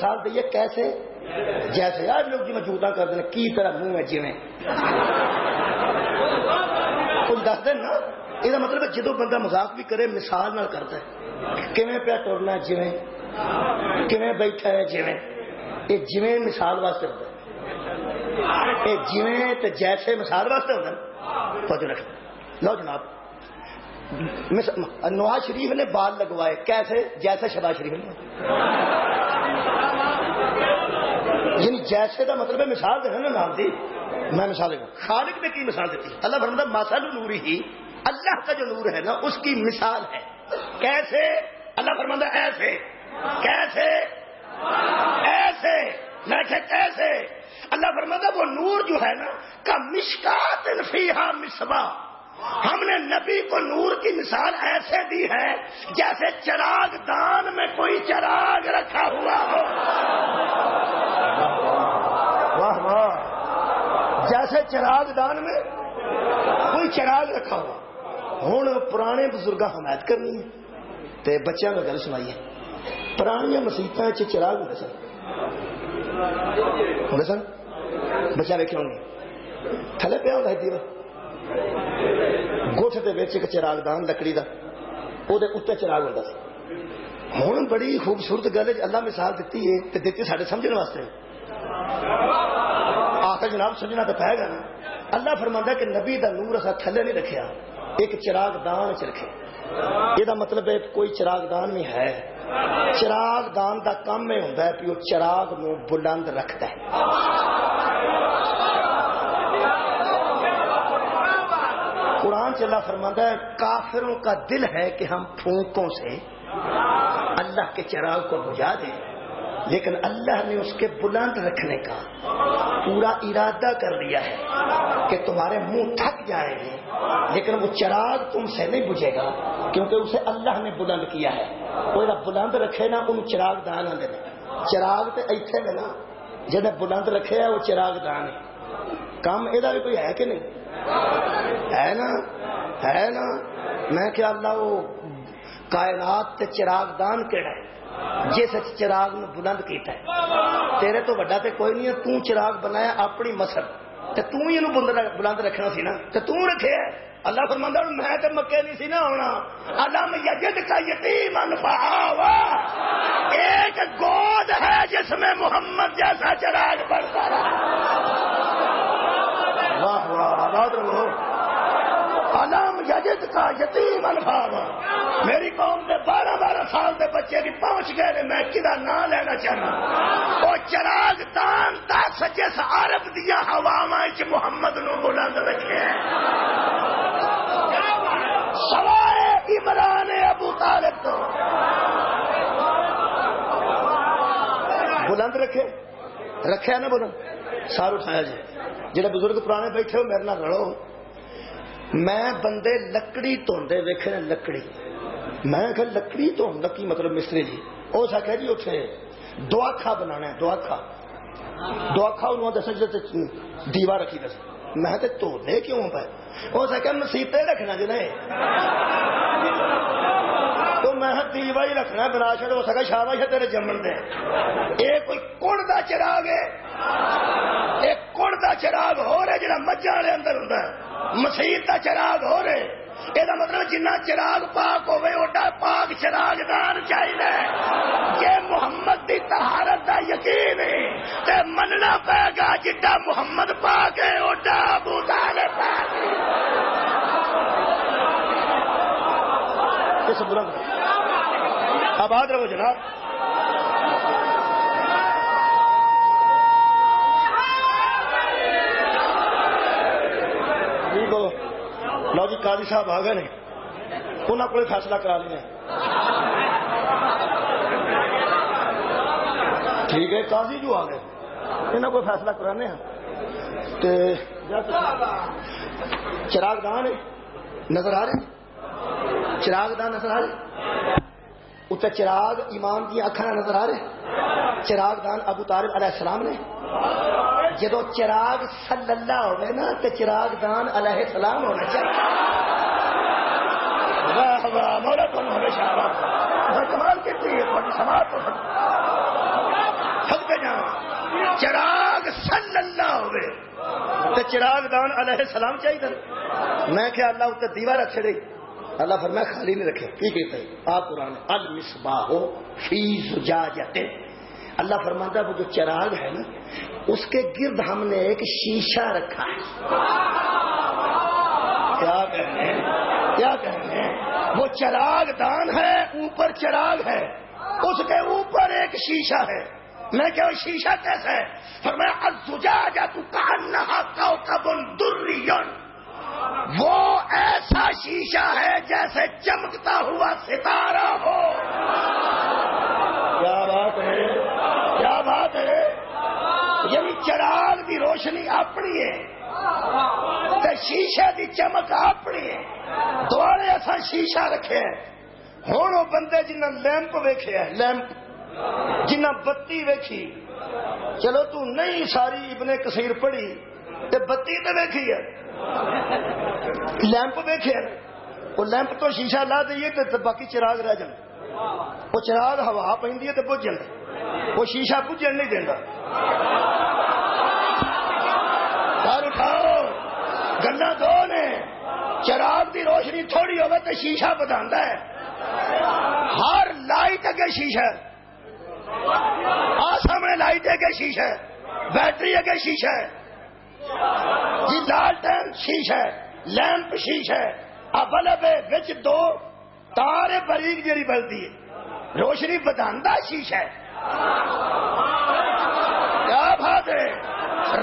مثال دئیے کیسے جیسے یار لوگ جی میں جھوٹا کر دینا کی طرح منہ ہے جویں کچھ دس دن نا یہ مطلب ہے جدو بندہ مذاق بھی کرے مثال نال کرتا ہے کیویں پیا ٹرنا جویں کیویں بیٹھا ہے جویں یہ جویں مثال واسطے ہوتا ہے یہ جویں تے جیسے مثال واسطے ہوتا ہے توجہ رکھیں لو جناب نواز شریف نے بال لگوائے کیسے جیسے شہباز شریف نے یعنی جیسے کا مطلب ہے مثال دینا نا نام دی میں مثال دوں خالق نے کی مثال دیتی ہے اللہ فرماتا مثل نوری ہی اللہ کا جو نور ہے نا اس کی مثال ہے کیسے اللہ فرماتا ایسے کیسے ایسے میں کیسے اللہ فرماتا وہ نور جو ہے نا کا مشکات فیہا مصباح ہم نے نبی کو نور کی مثال ایسے دی ہے جیسے چراغ دان میں کوئی چراغ رکھا ہوا ہو واہ واہ جیسے چراغ دان میں کوئی چراغ رکھا ہوا ہوں پرانے بزرگاں حمایت کرنی ہے تے بچوں کو گل سنائیے پرانیاں مسیتاں چراغ ہوتے سن بچہ ویکھے ہوں گے تھلے پیا ہوتا ہے دیوا گوٹھ دے وچ ایک چراغ دان لکڑی دا او دے اوتے چراغ ہوندا سی ہن بڑی خوبصورت گل ہے اللہ مثال دیتی ہے تے دیتی ساڈے سمجھن واسطے آخر جناب سمجھنا تو پائے گا نا اللہ فرماندا ہے کہ نبی دا نور اسا تھلے نہیں رکھیا ایک چراغ دان وچ رکھے یہ دا مطلب ہے کوئی چراغ دان میں ہے چراغ دان دا کام میں ہوندا ہے کہ وہ چراغ نو بلند رکھتا ہے قرآن سے اللہ فرماتا ہے کافروں کا دل ہے کہ ہم پھونکوں سے اللہ کے چراغ کو بجھا دیں لیکن اللہ نے اس کے بلند رکھنے کا پورا ارادہ کر لیا ہے کہ تمہارے منہ تھک جائیں گے لیکن وہ چراغ تم سے نہیں بجھے گا کیونکہ اسے اللہ نے بلند کیا ہے وہ بلند رکھے نا ان چراغ دان آدھے چراغ تو ایتھے میں نا جنہیں بلند رکھے ہے وہ چراغ دان ہے کام یہ بھی کوئی ہے کہ نہیں ہے نا میں کیا اللہ وہ کائنات تے چراغ دان کیڑا ہے جس چراغ نے بلند کیتا ہے تیرے تو بڑا تے کوئی نہیں ہے تو چراغ بنایا اپنی مسل تے تو ہی انہوں بلند رکھنا سی نا تے تو رکھے ہے اللہ فرماندا میں تے مکے نہیں سی نہ ہونا علم یجد کا یتیما فآوا ایک گود ہے جس میں محمد جیسا چراغ بڑھتا رہا واہ واہ آباد رہو علم یجد کا یتیما فآوا میری قوم دے 12 سال دے بچے بھی پہنچ گئے میں کدا نام لینا چاہنا وہ چراغ دان دس جس عرب دیا ہواواں وچ محمد نو بلند رکھے سوائے عمران ابو طالب تو بلند رکھے نا بلند سارا اٹھایا جی جڑے بزرگ پرانے بیٹھے ہو میرے نال رلو میں بندے لکڑی دھوندے ویکھے نے لکڑی میں کہ لکڑی دھون دا کی مطلب مستری جی اس آخیا جی اتنے دواخا بنانا ہے دواخا انہوں دسا جی دیوا رکھی دس میں تے دھونے کیوں پائے اس آخیا مسیطے رکھنا جی نہیں تو میں دیوا ہی رکھنا بنا چڑ ہو سکا شاباش ہے تیرے جمن دے یہ کوئی کڑ دا چراغ ہے ایک کڑ دا چراغ ہو رہا جہاں مجھا والے اندر ہوتا ہے مسیح دا چراغ ہو رہے یہ مطلب جنہ چراغ پاک ہوئے اوڈا پاک چراغ دان چاہیے یہ محمد دی طہارت دا یقین ہے تے مننا پائے گا جڈا محمد پاک ہے اوڈا ابو طالب پاک ہے اس بلند آباد رہو جناب لو جی قاضی صاحب آ گئے انہوں کو فیصلہ کرا لینا ٹھیک ہے قاضی جو آ گئے انہوں کو فیصلہ کرانے ہیں چراغ دان نظر آ رہے چراغ دان نظر آ رہے اتنے چراغ ایمان کی اکھاں نظر آ رہے چراغ دان ابو طالب علیہ السلام نے جدو چراغ صلی اللہ ہوئے نا تو چراغ دان علیہ السلام ہونا چاہیے واہ واہ مولا تم ہمیشہ کمال کتنی ہے تھوڑی سماعت چراغ صلی اللہ ہوئے تے چراغ دان علیہ السلام چاہیے. میں کہ اللہ اتنے دیوار رکھ چھڑی. اللہ فرمایا خالی نہیں رکھے. کی کہتا ہے آپ قرآن المصباح فی زجاجۃ. اللہ فرماتا ہے وہ جو چراغ ہے نا اس کے گرد ہم نے ایک شیشہ رکھا ہے. کیا کہنے ہیں کیا کہنے ہیں. وہ چراغ دان ہے, اوپر چراغ ہے, اس کے اوپر ایک شیشہ ہے. میں کہ وہ شیشہ کیسا ہے؟ فرمایا الزجاجۃ کأنہا کوکب دری. وہ ایسا شیشہ ہے جیسے چمکتا ہوا ستارہ ہو. کیا بات ہے کیا بات ہے. یعنی چراغ دی روشنی اپنی ہے تے شیشے دی چمک اپنی ہے. دوڑے ایسا شیشہ رکھے ہیں. ہوں وہ بندے جنہیں لیمپ ویکھے ہے, لیمپ جنہ بتی ویکھی, چلو تو نہیں ساری ابن کثیر پڑھی تے بتی تے ویکھی ہے, لیمپ ویکھے وہ لیمپ تو شیشہ لا دئیے تے باقی چراغ رہ جائے. وہ چراغ ہوا پہنتی ہے تے بجھ جائے, وہ شیشہ بجھن نہیں دینا. گھر اٹھاؤ گلا دو نے. چراغ دی روشنی تھوڑی ہوگی تو شیشہ بتاتا ہے. ہر لائٹ اگے شیشہ, سامنے لائٹ اگے شیشہ, بیٹری اگے شیشہ, جی لالٹین شیشہ, لیمپ شیشہ, بلب وچ دو تارے باریک جڑی بلدی ہے, روشنی بتاتا شیشہ. کیا بات ہے.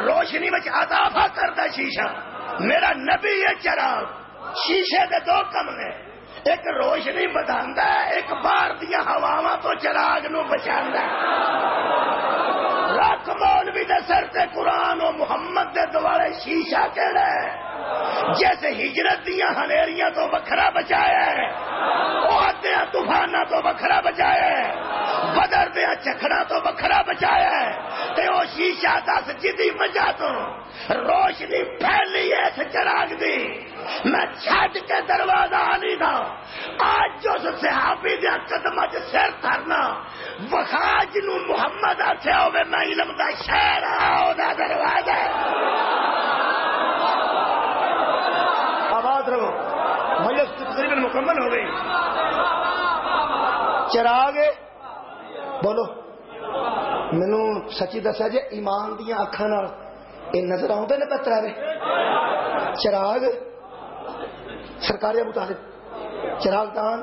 روشنی میں اضافہ کرتا شیشہ. میرا نبی ہے چراغ. شیشے دے دو کم نے, ایک روشنی بتاتا ہے, ایک باہر دیا ہواواں تو چراغ نو بچاتا ہے. رکھ مولوی دے سر تے قرآن و محمد دے دوارے شیشہ کہڑا ہے. جیسے ہجرت دیا ہنیریاں تو وکھرا بچایا ہے, احد دیا طوفاناں تو وکھرا بچایا ہے, بدر دیا چکھڑا تو وکھرا بچایا ہے. تے او شیشہ دس جدی وجہ تو روشنی پھیلی ہے اس چراغ دی. میں چھٹ کے دروازہ نہیں دا, آج جو صحابی دیا قدمہ چ سر دھرنا وخا جنوں محمد آسیا ہوئے میں علم دا شہر آؤ دا دروازہ. آباد رہو. مجلس تقریباً مکمل ہو گئی. چراغ بولو مینو سچی دسیا جی, ایمان دیا اکھاں یہ نظر آتے نے پترے چراغ سرکار ابو طالب, چراغ دان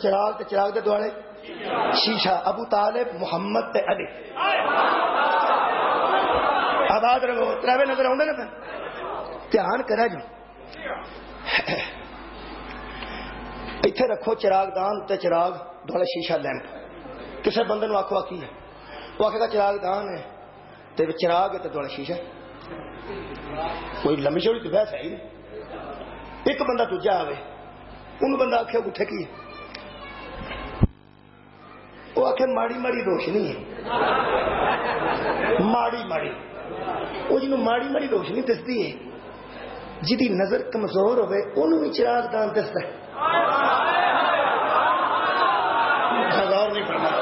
چراغ تے چراغ دے دوالے شیشہ, ابو طالب محمد تے علی. آباد رہو. ترے نظر آتے نے. دھیان کرا جو اتنے رکھو چراغ دان تے چراغ دوالے شیشہ لیمپ. کسی بندے نو آخو کی ہے, وہ آخے گا چراغ دان ہے تے چراغ تے دوالے شیشہ. کوئی لمبی چوڑی تو بحث ہے ہی نہیں. ایک بندہ دوجا آئے, ان بندہ آخے اٹھے کی ہے, وہ آخے ماڑی ماڑی روشنی ہے. ماڑی ماڑی, وہ جنہوں ماڑی ماڑی روشنی دستی ہے, جدی نظر کمزور ہوئے انہوں بھی چراغ دان دستا ہے. غور نہیں فرمایا.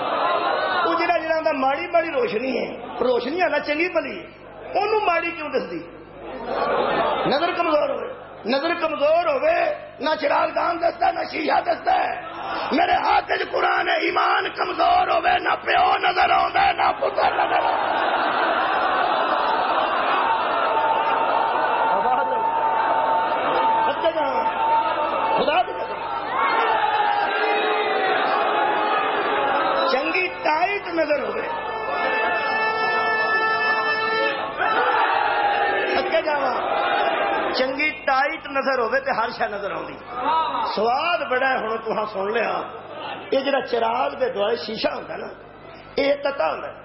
وہ جہاں جہاں ماڑی ماڑی روشنی ہے, روشنی آنا چنگی بلی, انہوں ماڑی کیوں دستی؟ نظر کمزور ہوئے. نظر کمزور ہوئے نہ چراغ دان دستا نہ شیشہ دستا ہے. میرے ہاتھ قرآن ہے, ایمان کمزور ہوئے نہ پیو نظر آتا ہے نہ پتر نظر آتا ہے. خدا چنگی ٹائٹ نظر ہوئے, چنگی ٹائٹ نظر ہوئے تے ہر شے نظر آتی. سواد بڑا ہے. ہوں تو سن لیا, یہ جڑا چراغ دے دوارے شیشہ ہوتا نا, یہ تتا ہوتا ہے.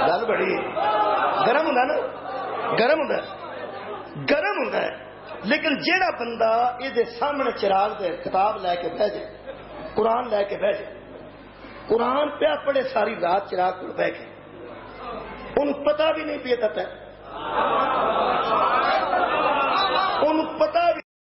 گل بڑی گرم ہوتا نا, گرم ہوتا ہے, گرم ہوتا ہے. لیکن جیڑا بندہ یہ سامنے چراغ دے کتاب لے کے بہ جائے, قرآن لے کے بہ جائے, قرآن پہ پڑے ساری رات چراغ کو بہ کے, ان پتہ بھی نہیں پیتا ہے